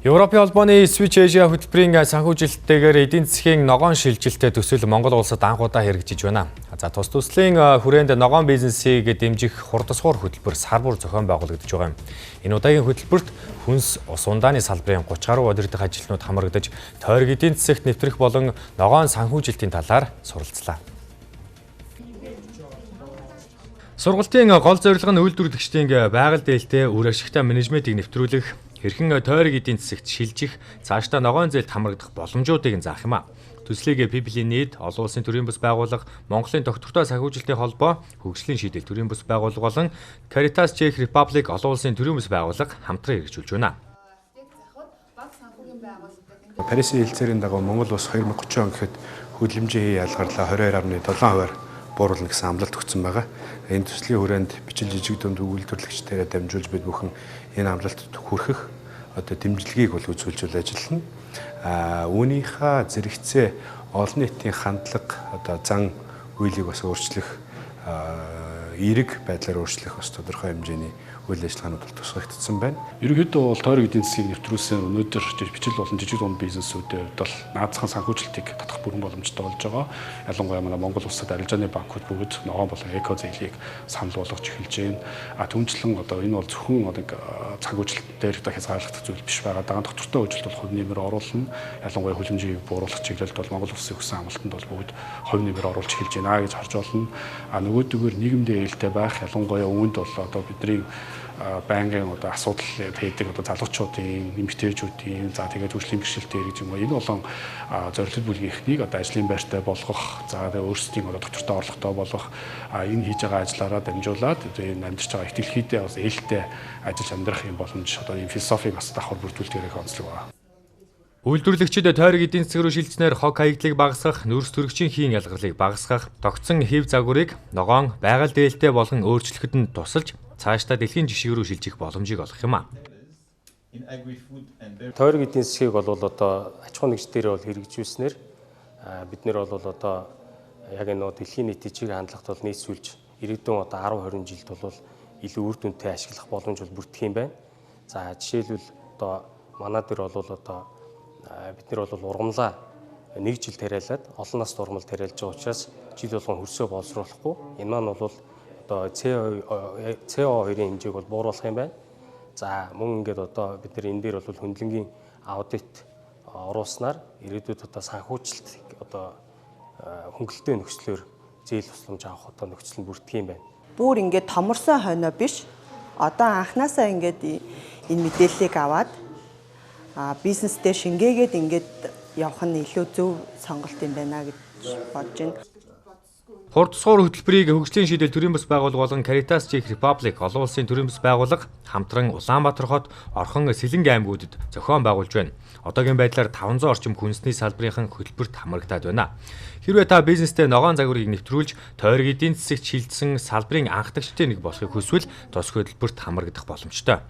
Европын холбооны Switch Asia хөтөлбөрийн санхүүжилттэйгээр эдийн засгийн ногоон шилжилттэй төсөл Монгол улсад анх удаа хэрэгжиж байна. За тус төслийн хүрээнд ногоон бизнесийг дэмжих хурдасгуур хөтөлбөр сар бүр зохион байгуулагдаж байгаа юм. Энэ удаагийн хөтөлбөрт хүнс ус ундааны салбарын 30 гаруй удирдах ажилтнууд хамрагдаж, тойрог эдийн засагт нэвтрэх болон ногоон санхүүжилтийн талаар суралцлаа. Сургалтын гол зорилго нь үйлдвэрлэгчдийн байгаль дээлтэй үр ашигтай менежментийг нэвтрүүлэх, хэрхэн тойрог эдийн засагт шилжих, цаашдаа ногоон зээлд хамрагдах боломжуудыг заах юм а. Төслийг PPL-ийн нийт, олон улсын төрийн бас байгууллага, Монголын доктортой санхүүжилтийн холбоо, хөгжлийн шийдэл төрийн бас байгууллага болон Caritas Czech Republic олон улсын төрийн бас байгууллага хамтран хэрэгжүүлж байна. Парисын хэлцээрийн дагуу Монгол улс 2030 он гэхэд хөдөлмжийн ялгарлаа 22.7%-аар бууруулна гэсэн амлалт өгсөн байгаа. Энэ төслийн хүрээнд бичил жижиг дунд үйлдвэрлэгчдэрээ дамжуулж бид бүхэн энэ амлалтад хүрэх дэмжлэгийг бол үзүүлж ажиллана. Үүнийхээ зэрэгцээ олон нийтийн хандлага зан үйлийг бас өөрчлөх, эерэг байдлаар өөрчлөх бас тодорхой хэмжээний үйл ажиллагаанууд бол тусгагдсан байна. Ерөнхийдөө бол тойрог эдийн засгийг нэвтрүүлсэн өнөөдөр бичил болон жижиг дунд бизнесүүдэд бол наадзахын санхүүжилтийг татах бүрэн боломжтой болж байгаа. Ялангуяа манай Монгол улсад арилжааны банкуд бүгд ногоон болон эко зээлийг санал болгож эхэлж байна. Түүнчлэн энэ бол зөвхөн санхүүжилт дээр хязгаарлагдах зүйл биш байгаа. Дагаан доктортой хөгжилт бол хувь нэмэр оруулна. Ялангуяа хөлбөмбөгийг бууруулах чиглэлд бол Монгол улсын өгсөн амлалтанд бол бүгд хувь нэмэр оруулж эхэлж байна гэж харж болно. Нөгөөдөгөр нийгэмдээ ээлтэй байх, ялангуяа үүнд бол бидний байнгын асуудал хийдэг залуучуудын, эмэгтэйчүүдийн, тэгээд хөгжлийн бэрхшээлтэй гэж юм. Энэ болон зорилт бүлгийнхнийг ажлын байртай болгох, өөрсдийн доктортой орлоготой болгох, энэ хийж байгаа ажлаараа дамжуулаад энэ амьдарч байгаа ихтгэлхийдээ бас ээлтэй ажиллаж амьдрах юм боломж энэ философиг бас давхар бүрдүүлдэг онцлог байна. Үйлдвэрлэгчид тойрог эдийн засаг руу шилжснээр хог хаягдлыг багасгах, нүүрс төрөгчийн хийн ялгарлыг багасгах, тогтсон хэв загварыг ногоон, байгаль дээлтэй болгон өөрчлөхөд нь тусалж, цаашдаа дэлхийн жишг рүү шилжих боломжийг олгох юм а. Тойрог эдийн засгийг бол аж ахуй нэгжлэлээр бол хэрэгжүүлснээр бид нэр бол яг энэ дэлхийн нийт жижиг хандлагт бол нийцүүлж ирээдүйн 10-20 жилд бол илүү үр дүнтэй ашиглах боломж бол бүрдэх юм байна. За жишээлбэл манай дээр бол бид нэр бол ургамлаа 1 жил тариалаад олон наст ургамал тариалж байгаа учраас жил болгон хөрсөө боловсруулахгүй. Энэ маань бол CO2-ийн хэмжээг бол бууруулах юм байна. За мөн ингээд бид нар энэ дээр бол хөндлөнгийн аудит оруулснаар ирээдүйд санхүүжилт хөнгөлөлтөө нөхцлөөр зээл тусламж авах нөхцөл нь бүрдэх юм байна. Бүр ингээд томорсон хойноо биш. Анханасаа ингээд энэ мэдээллийг аваад бизнестэй шингээгээд ингээд явах нь илүү зөв сонголт юм байна гэж бодож байна. Хурдсгуур хөтөлбөрийг хөгжлийн шийдэл төрийн бас байгууллага болон Caritas Czech Republic олон улсын төрийн бас байгууллага хамтран Улаанбаатар хот, Орхон, Сэлэнг аймагуудад зохион байгуулж байна. Одоогийн байдлаар 500 орчим хүнсний салбарын хөтөлбөрт хамрагдаад байна. Хэрвээ та бизнестэй ногоон загварыг нэвтрүүлж, тойрог эдийн засагт шилжсэн салбарын анхдагчтай нэг болохыг хүсвэл тус хөтөлбөрт хамрагдах боломжтой.